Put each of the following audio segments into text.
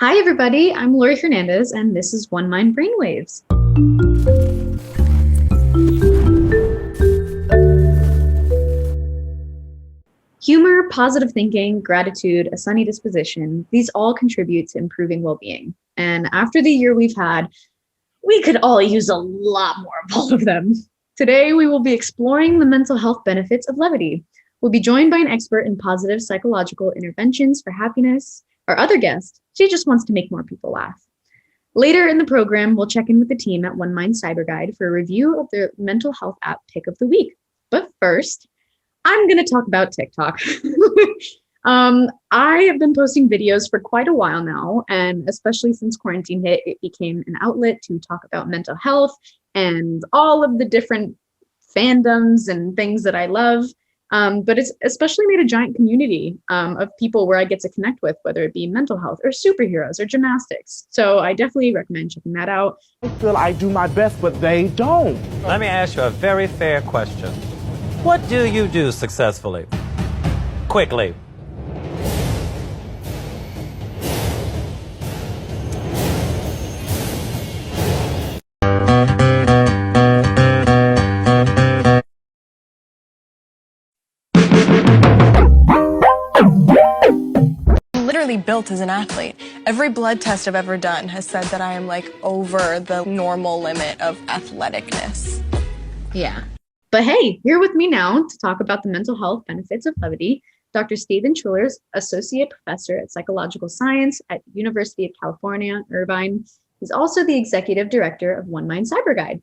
Hi, everybody. I'm Laurie Hernandez, and this is One Mind Brainwaves. Humor, positive thinking, gratitude, a sunny disposition, these all contribute to improving well-being. And after the year we've had, we could all use a lot more of all of them. Today, we will be exploring the mental health benefits of levity. We'll be joined by an expert in positive psychological interventions for happiness. Our other guest, she just wants to make more people laugh. Later in the program, we'll check in with the team at One Mind PsyberGuide for a review of their mental health app pick of the week. But first, I'm going to talk about TikTok. I have been posting videos for quite a while now, and especially since quarantine hit, it became an outlet to talk about mental health and all of the different fandoms and things that I love. But it's especially made a giant community of people where I get to connect with, whether it be mental health or superheroes or gymnastics. So I definitely recommend checking that out. I feel I do my best, but they don't. Let me ask you a very fair question. What do you do successfully? Quickly. Literally built as an athlete. Every blood test I've ever done has said that I am like over the normal limit of athleticness. Yeah. But hey, here with me now to talk about the mental health benefits of levity, Dr. Stephen Schueller, Associate Professor at Psychological Science at University of California, Irvine. He's also the Executive Director of One Mind PsyberGuide.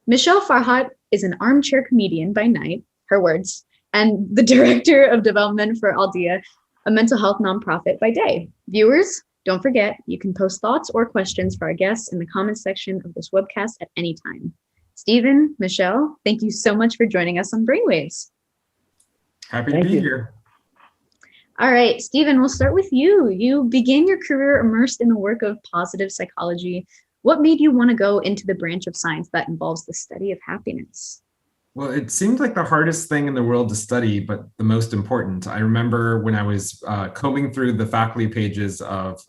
Michele Farhat is an armchair comedian by night, her words, and the Director of Development for Aldea, a mental health nonprofit by day. Viewers, don't forget, you can post thoughts or questions for our guests in the comments section of this webcast at any time. Stephen, Michele, thank you so much for joining us on Brainwaves. Happy to be here. All right, Stephen, we'll start with you. You began your career immersed in the work of positive psychology. What made you want to go into the branch of science that involves the study of happiness? Well, it seemed like the hardest thing in the world to study, but the most important. I remember when I was combing through the faculty pages of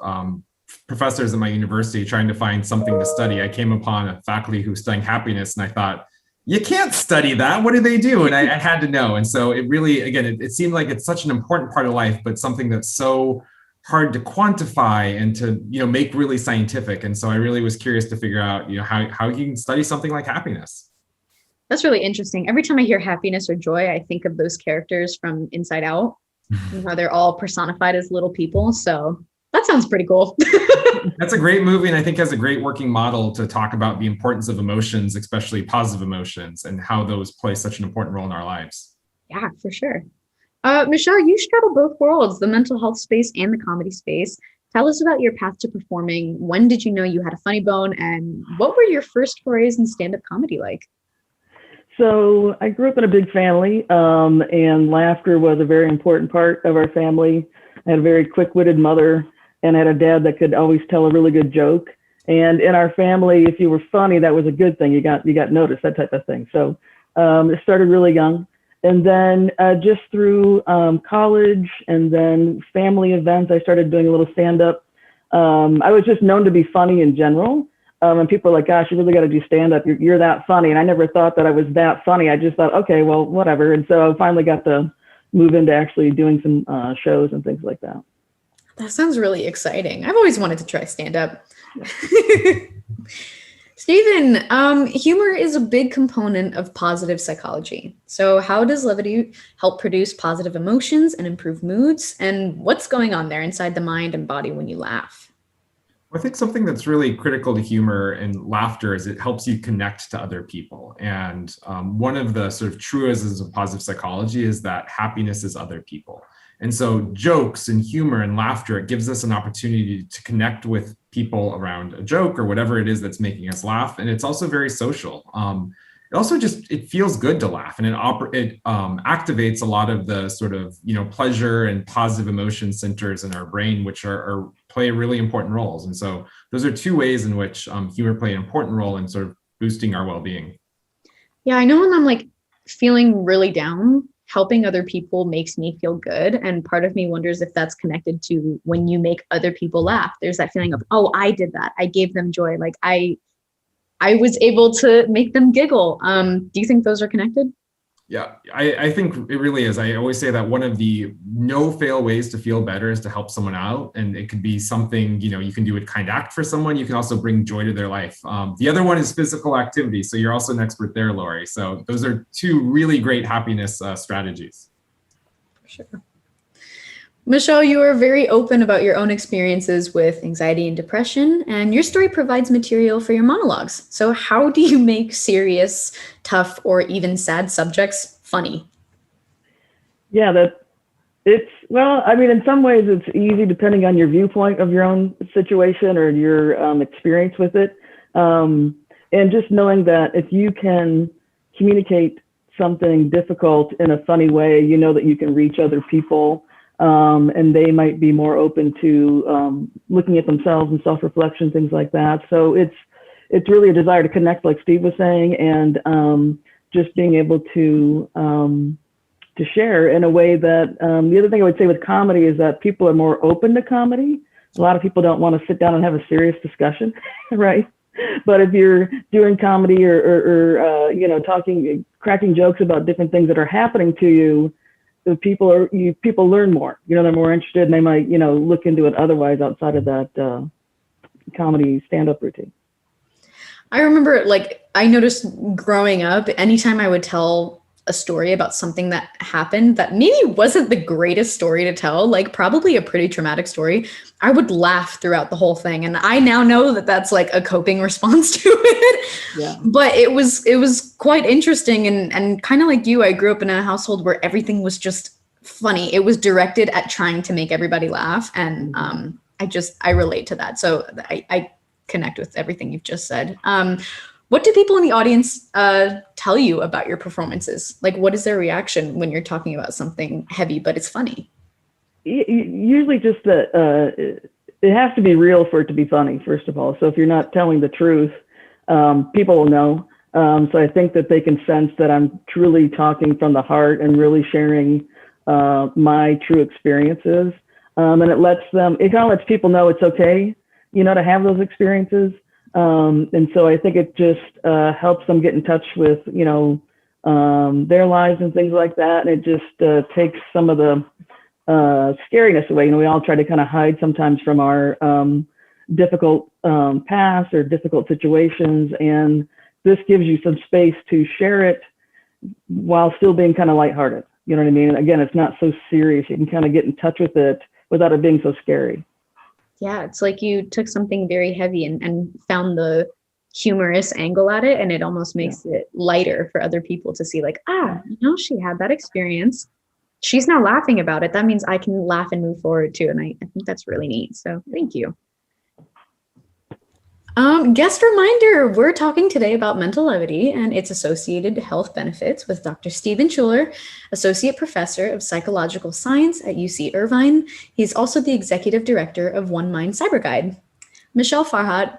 professors at my university trying to find something to study, I came upon a faculty who was studying happiness, and I thought, you can't study that. What do they do? And I had to know. And so it really, again, it seemed like it's such an important part of life, but something that's so hard to quantify and to make really scientific. And so I really was curious to figure out how you can study something like happiness. That's really interesting. Every time I hear happiness or joy, I think of those characters from Inside Out, and how they're all personified as little people. So that sounds pretty cool. That's a great movie, and I think has a great working model to talk about the importance of emotions, especially positive emotions, and how those play such an important role in our lives. Yeah, for sure. Michele, you straddle both worlds, the mental health space and the comedy space. Tell us about your path to performing. When did you know you had a funny bone, and what were your first forays in stand-up comedy like? So I grew up in a big family, and laughter was a very important part of our family. I had a very quick-witted mother, and I had a dad that could always tell a really good joke. And in our family, if you were funny, that was a good thing. You got noticed, that type of thing. So it started really young. And then just through college and then family events, I started doing a little stand-up. I was just known to be funny in general. And people are like, gosh, you really got to do stand-up. You're that funny. And I never thought that I was that funny. I just thought, okay, well, whatever. And so I finally got to move into actually doing some shows and things like that. That sounds really exciting. I've always wanted to try stand-up. Stephen, humor is a big component of positive psychology. So how does levity help produce positive emotions and improve moods? And what's going on there inside the mind and body when you laugh? I think something that's really critical to humor and laughter is it helps you connect to other people. And one of the sort of truisms of positive psychology is that happiness is other people. And so jokes and humor and laughter, it gives us an opportunity to connect with people around a joke or whatever it is that's making us laugh. And it's also very social. It also it feels good to laugh, and it activates a lot of the sort of, pleasure and positive emotion centers in our brain, which play really important roles. And so those are two ways in which humor play an important role in sort of boosting our well-being. Yeah, I know when I'm like feeling really down, helping other people makes me feel good. And part of me wonders if that's connected to when you make other people laugh. There's that feeling of, oh, I did that. I gave them joy. Like I was able to make them giggle. Do you think those are connected? Yeah, I think it really is. I always say that one of the no-fail ways to feel better is to help someone out. And it could be something, you can do a kind act for someone. You can also bring joy to their life. The other one is physical activity. So you're also an expert there, Laurie. So those are two really great happiness strategies. For sure. Michele, you are very open about your own experiences with anxiety and depression, and your story provides material for your monologues. So how do you make serious, tough, or even sad subjects funny? Yeah, in some ways it's easy depending on your viewpoint of your own situation or your experience with it. And just knowing that if you can communicate something difficult in a funny way, you know that you can reach other people. And they might be more open to looking at themselves and self-reflection, things like that. So it's really a desire to connect, like Steve was saying, and just being able to share in a way that the other thing I would say with comedy is that people are more open to comedy. A lot of people don't want to sit down and have a serious discussion, right? But if you're doing comedy or cracking jokes about different things that are happening to you, people learn more. They're more interested, and they might look into it otherwise outside of that comedy stand-up routine. I remember, I noticed growing up, anytime I would tell a story about something that happened that maybe wasn't the greatest story to tell, probably a pretty traumatic story, I would laugh throughout the whole thing. And I now know that that's a coping response to it. Yeah. But it was quite interesting. And kind of like you, I grew up in a household where everything was just funny. It was directed at trying to make everybody laugh. And I relate to that. So I connect with everything you've just said. What do people in the audience tell you about your performances? What is their reaction when you're talking about something heavy, but it's funny? Usually just that it has to be real for it to be funny, first of all. So if you're not telling the truth, people will know. So I think that they can sense that I'm truly talking from the heart and really sharing my true experiences. And it kind of lets people know it's okay, to have those experiences. And so I think it just helps them get in touch with, their lives and things like that. And it just takes some of the scariness away. We all try to kind of hide sometimes from our difficult past or difficult situations. And this gives you some space to share it while still being kind of lighthearted. You know what I mean? Again, it's not so serious. You can kind of get in touch with it without it being so scary. Yeah, it's like you took something very heavy and found the humorous angle at it, and it almost makes it lighter for other people to see she had that experience. She's now laughing about it. That means I can laugh and move forward too. And I think that's really neat. So thank you. Guest reminder, we're talking today about mental levity and its associated health benefits with Dr. Stephen Schueller, Associate Professor of Psychological Science at UC Irvine. He's also the Executive Director of One Mind PsyberGuide. Michele Farhat,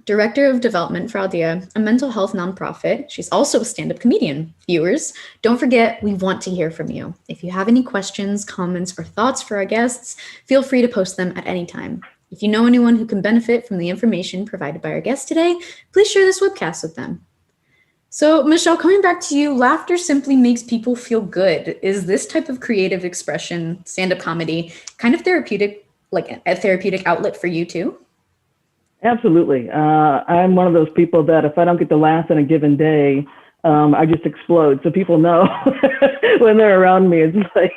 Director of Development for Aldea, a mental health nonprofit. She's also a stand-up comedian. Viewers, don't forget, we want to hear from you. If you have any questions, comments, or thoughts for our guests, feel free to post them at any time. If you know anyone who can benefit from the information provided by our guest today, please share this webcast with them. So, Michele, coming back to you, laughter simply makes people feel good. Is this type of creative expression, stand-up comedy, kind of therapeutic, like a therapeutic outlet for you too? Absolutely. I'm one of those people that if I don't get to laugh in a given day, I just explode. So people know when they're around me. It's like,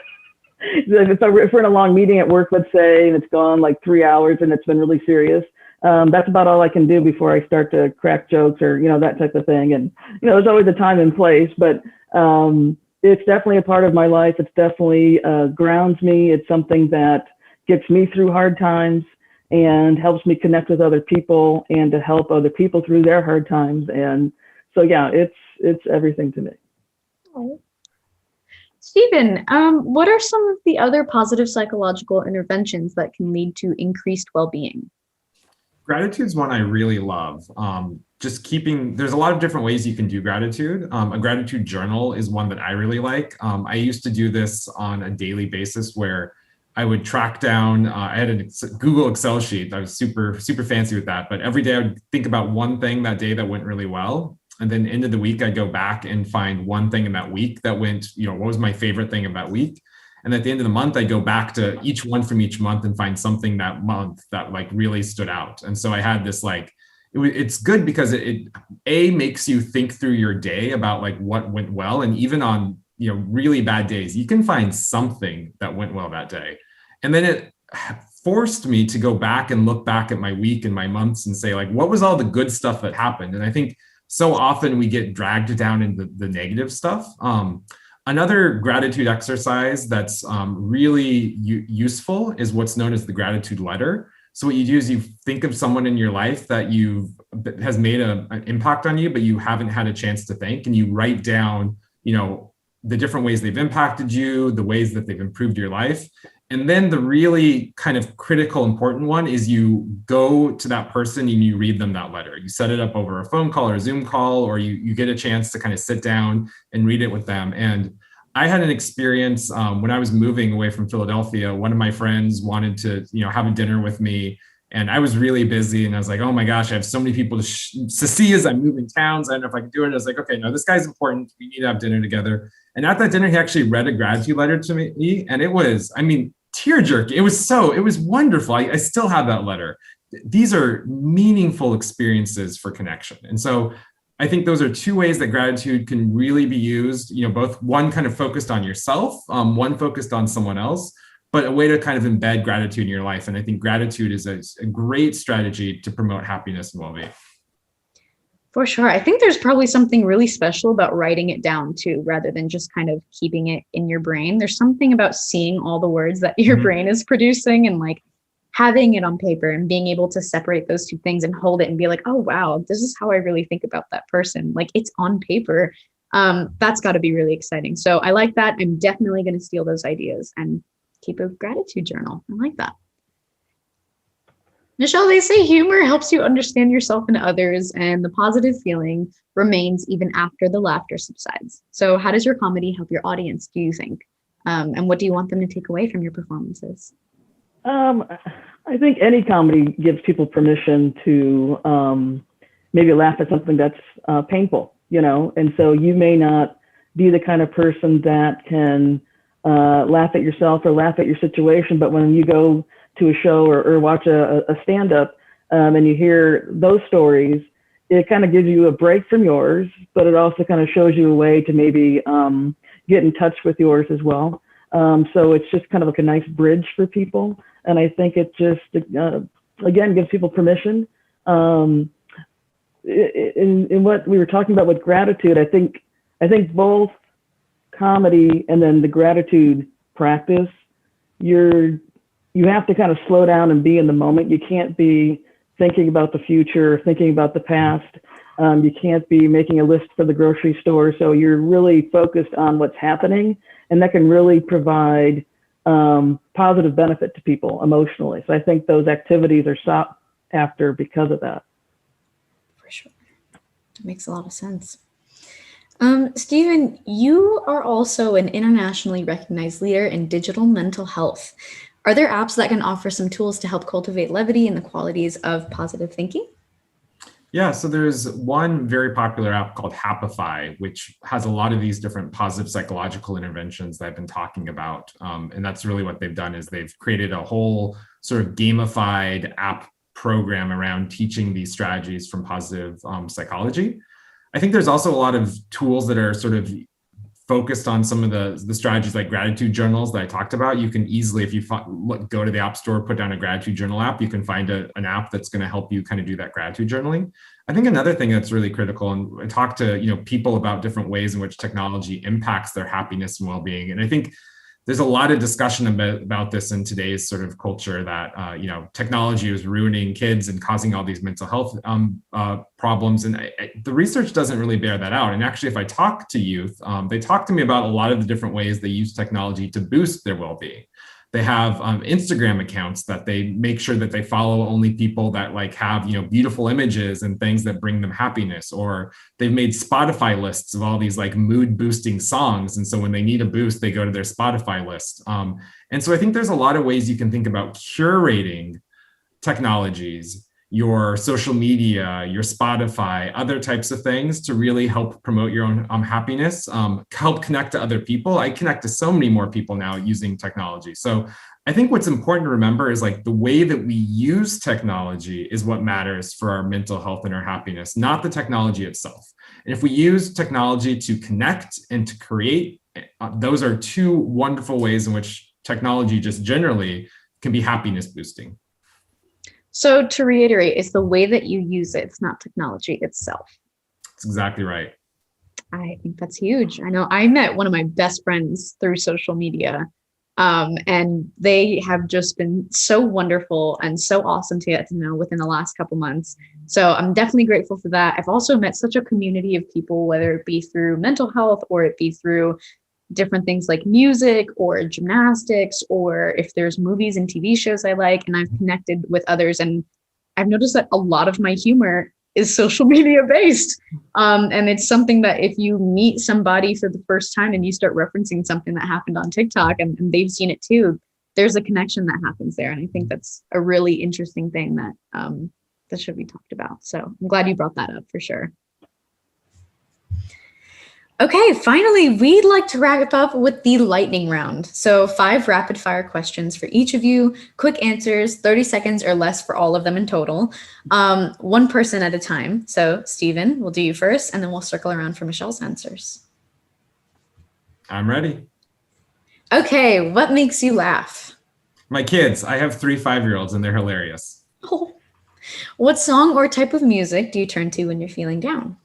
if we're in a long meeting at work, let's say, and it's gone like 3 hours and it's been really serious, that's about all I can do before I start to crack jokes or, that type of thing. And, there's always a time and place, but it's definitely a part of my life. It's definitely grounds me. It's something that gets me through hard times and helps me connect with other people and to help other people through their hard times. And so, yeah, it's everything to me. Oh. Stephen, what are some of the other positive psychological interventions that can lead to increased well-being? Gratitude is one I really love. just keeping, there's a lot of different ways you can do gratitude. A gratitude journal is one that I really like. I used to do this on a daily basis where I would track down, I had a Google Excel sheet. I was super fancy with that. But every day I would think about one thing that day that went really well. And then end of the week, I'd go back and find one thing in that week that went, what was my favorite thing of that week? And at the end of the month, I go back to each one from each month and find something that month that like really stood out. And so I had this like, it's good because it makes you think through your day about like what went well. And even on, really bad days, you can find something that went well that day. And then it forced me to go back and look back at my week and my months and say like, what was all the good stuff that happened? And I think so often we get dragged down into the negative stuff. Another gratitude exercise that's really useful is what's known as the gratitude letter. So what you do is you think of someone in your life that has made an impact on you, but you haven't had a chance to thank, and you write down, the different ways they've impacted you, the ways that they've improved your life. And then the really kind of critical, important one is you go to that person and you read them that letter. You set it up over a phone call or a Zoom call, or you get a chance to kind of sit down and read it with them. And I had an experience when I was moving away from Philadelphia. One of my friends wanted to, have a dinner with me, and I was really busy. And I was like, oh my gosh, I have so many people to see as I'm moving towns. I don't know if I can do it. I was like, okay, no, this guy's important. We need to have dinner together. And at that dinner, he actually read a gratitude letter to me, and it was, tear-jerking. It was wonderful. I still have that letter. These are meaningful experiences for connection. And so I think those are two ways that gratitude can really be used, both one kind of focused on yourself, one focused on someone else, but a way to kind of embed gratitude in your life. And I think gratitude is a great strategy to promote happiness and well-being. For sure. I think there's probably something really special about writing it down too, rather than just kind of keeping it in your brain. There's something about seeing all the words that your brain is producing and like having it on paper and being able to separate those two things and hold it and be like, oh, wow, this is how I really think about that person. Like it's on paper. That's got to be really exciting. So I like that. I'm definitely going to steal those ideas and keep a gratitude journal. I like that. Michele, they say humor helps you understand yourself and others, and the positive feeling remains even after the laughter subsides. So how does your comedy help your audience, do you think? And what do you want them to take away from your performances? I think any comedy gives people permission to maybe laugh at something that's painful, and so you may not be the kind of person that can laugh at yourself or laugh at your situation, but when you go to a show or watch a stand-up and you hear those stories, it kind of gives you a break from yours, but it also kind of shows you a way to maybe get in touch with yours as well. So it's just kind of like a nice bridge for people. And I think it just, again, gives people permission. In what we were talking about with gratitude, I think both comedy and then the gratitude practice, you have to kind of slow down and be in the moment. You can't be thinking about the future, thinking about the past. You can't be making a list for the grocery store. So you're really focused on what's happening, and that can really provide positive benefit to people emotionally. So I think those activities are sought after because of that. For sure. That makes a lot of sense. Stephen, you are also an internationally recognized leader in digital mental health. Are there apps that can offer some tools to help cultivate levity and the qualities of positive thinking? Yeah, so there's one very popular app called Happify, which has a lot of these different positive psychological interventions that I've been talking about. And that's really what they've done is they've created a whole sort of gamified app program around teaching these strategies from positive psychology. I think there's also a lot of tools that are sort of focused on some of the strategies like gratitude journals that I talked about. You can easily, if you go to the App Store, put down a gratitude journal app, you can find an app that's going to help you kind of do that gratitude journaling. I think another thing that's really critical, and I talk to people about different ways in which technology impacts their happiness and well-being. And I think there's a lot of discussion about this in today's sort of culture that technology is ruining kids and causing all these mental health problems. And the research doesn't really bear that out. And actually, if I talk to youth, they talk to me about a lot of the different ways they use technology to boost their well-being. They have Instagram accounts that they make sure that they follow only people that like have, beautiful images and things that bring them happiness. Or they've made Spotify lists of all these like mood boosting songs. And so when they need a boost, they go to their Spotify list. And so I think there's a lot of ways you can think about curating technologies, your social media, your Spotify, other types of things to really help promote your own happiness, help connect to other people. I connect to so many more people now using technology. So I think what's important to remember is like the way that we use technology is what matters for our mental health and our happiness, not the technology itself. And if we use technology to connect and to create, those are two wonderful ways in which technology just generally can be happiness boosting. So to reiterate, it's the way that you use it. It's not technology itself. That's exactly right. I think that's huge. I know I met one of my best friends through social media, and they have just been so wonderful and so awesome to get to know within the last couple months. So I'm definitely grateful for that. I've also met such a community of people, whether it be through mental health or it be through different things like music or gymnastics, or if there's movies and TV shows I like, and I've connected with others. And I've noticed that a lot of my humor is social media based. And it's something that if you meet somebody for the first time and you start referencing something that happened on TikTok and they've seen it too, there's a connection that happens there. And I think that's a really interesting thing that that should be talked about. So I'm glad you brought that up for sure. Okay, finally, we'd like to wrap up with the lightning round. So 5 rapid fire questions for each of you, quick answers, 30 seconds or less for all of them in total, one person at a time. So Stephen, we'll do you first, and then we'll circle around for Michelle's answers. I'm ready. Okay, what makes you laugh? My kids, I have 3 5-year-olds and they're hilarious. Oh. What song or type of music do you turn to when you're feeling down?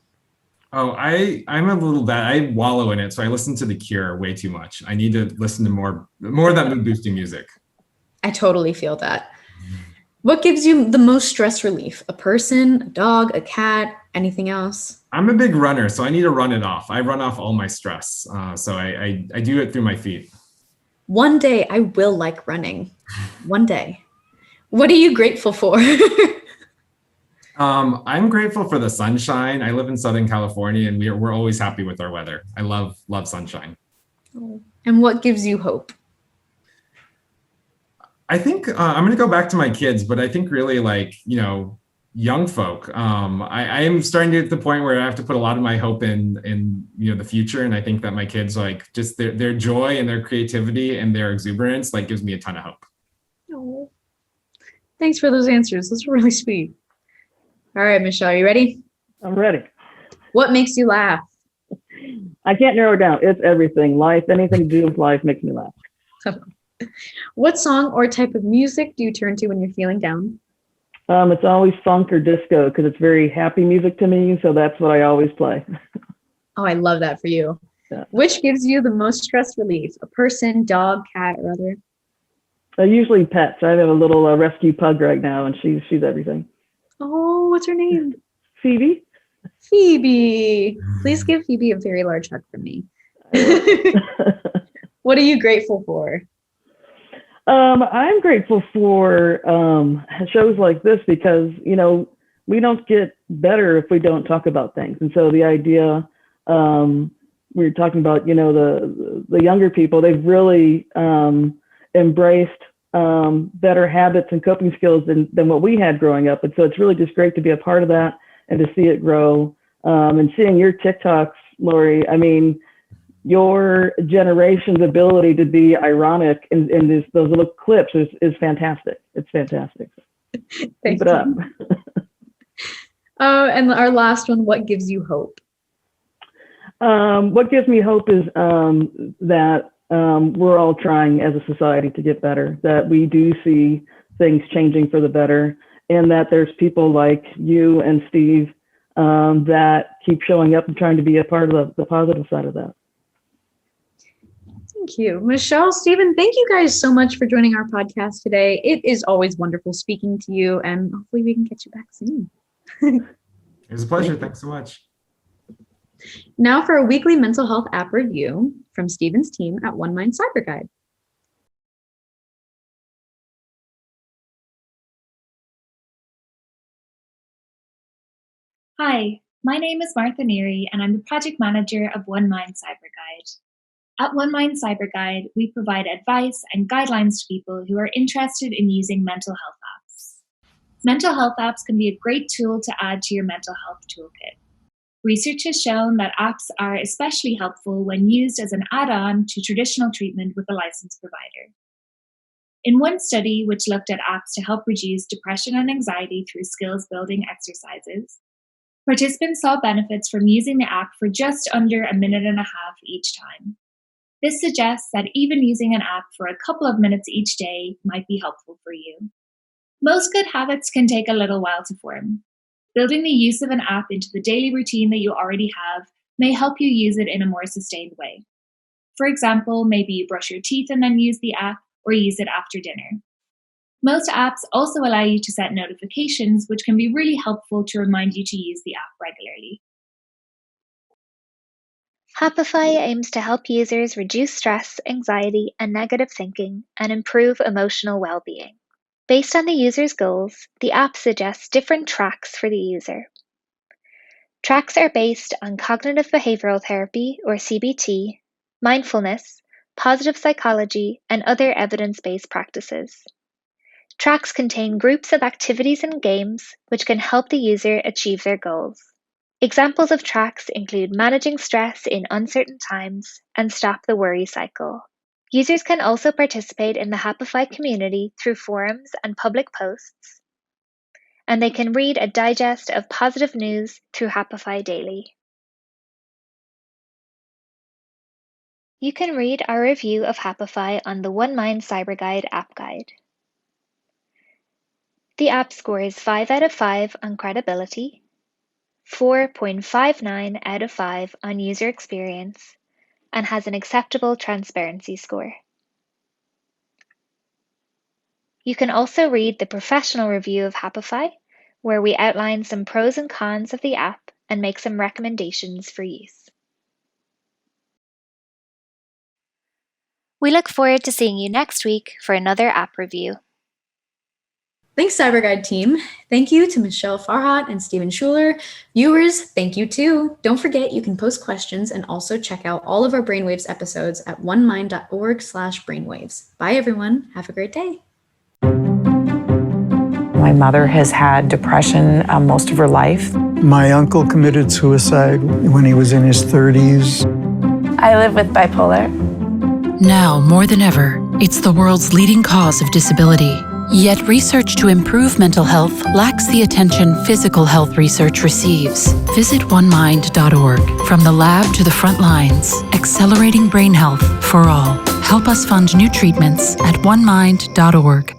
Oh, I'm a little bad. I wallow in it. So I listen to The Cure way too much. I need to listen to more of that mood boosting music. I totally feel that. What gives you the most stress relief? A person, a dog, a cat, anything else? I'm a big runner, so I need to run it off. I run off all my stress. So I do it through my feet. One day I will like running. One day. What are you grateful for? I'm grateful for the sunshine. I live in Southern California, and we're always happy with our weather. I love sunshine. And what gives you hope? I think I'm going to go back to my kids, but I think really like, young folk. I am starting to get to the point where I have to put a lot of my hope in the future. And I think that my kids, like just their joy and their creativity and their exuberance, like gives me a ton of hope. Oh, thanks for those answers. Those were really sweet. All right, Michelle, are you ready? I'm ready. What makes you laugh? I can't narrow it down. It's everything. Life, anything to do with life makes me laugh. What song or type of music do you turn to when you're feeling down? It's always funk or disco because it's very happy music to me. So that's what I always play. Oh, I love that for you. Yeah. Which gives you the most stress relief? A person, dog, cat, or other? Usually pets. I have a little rescue pug right now, and she's everything. Oh, what's her name? Phoebe. Phoebe. Please give Phoebe a very large hug from me. What are you grateful for? I'm grateful for shows like this because, we don't get better if we don't talk about things. And so the idea, we were talking about, the younger people, they've really embraced better habits and coping skills than what we had growing up. And so it's really just great to be a part of that and to see it grow. And seeing your TikToks, Laurie, I mean, your generation's ability to be ironic in those little clips is fantastic. It's fantastic. Keep it up. And our last one, what gives you hope? What gives me hope is that we're all trying as a society to get better, that we do see things changing for the better, and that there's people like you and Steve that keep showing up and trying to be a part of the positive side of that. Thank you. Michelle, Stephen, thank you guys so much for joining our podcast today. It is always wonderful speaking to you, and hopefully we can get you back soon. It was a pleasure. Thanks so much. Now for a weekly mental health app review from Stephen's team at One Mind PsyberGuide. Hi, my name is Martha Neary, and I'm the project manager of One Mind PsyberGuide. At One Mind PsyberGuide, we provide advice and guidelines to people who are interested in using mental health apps. Mental health apps can be a great tool to add to your mental health toolkit. Research has shown that apps are especially helpful when used as an add-on to traditional treatment with a licensed provider. In one study, which looked at apps to help reduce depression and anxiety through skills-building exercises, participants saw benefits from using the app for just under a minute and a half each time. This suggests that even using an app for a couple of minutes each day might be helpful for you. Most good habits can take a little while to form. Building the use of an app into the daily routine that you already have may help you use it in a more sustained way. For example, maybe you brush your teeth and then use the app, or use it after dinner. Most apps also allow you to set notifications, which can be really helpful to remind you to use the app regularly. Happify aims to help users reduce stress, anxiety, and negative thinking, and improve emotional well-being. Based on the user's goals, the app suggests different tracks for the user. Tracks are based on cognitive behavioral therapy, or CBT, mindfulness, positive psychology, and other evidence-based practices. Tracks contain groups of activities and games which can help the user achieve their goals. Examples of tracks include managing stress in uncertain times and stop the worry cycle. Users can also participate in the Happify community through forums and public posts, and they can read a digest of positive news through Happify Daily. You can read our review of Happify on the One Mind PsyberGuide app guide. The app scores 5 out of 5 on credibility, 4.59 out of 5 on user experience, and has an acceptable transparency score. You can also read the professional review of Happify, where we outline some pros and cons of the app and make some recommendations for use. We look forward to seeing you next week for another app review. Thanks, CyberGuide team. Thank you to Michele Farhat and Stephen Schueller. Viewers, thank you too. Don't forget you can post questions and also check out all of our Brainwaves episodes at onemind.org/brainwaves. Bye everyone. Have a great day. My mother has had depression most of her life. My uncle committed suicide when he was in his 30s. I live with bipolar. Now, more than ever, it's the world's leading cause of disability. Yet research to improve mental health lacks the attention physical health research receives. Visit onemind.org. From the lab to the front lines, accelerating brain health for all. Help us fund new treatments at onemind.org.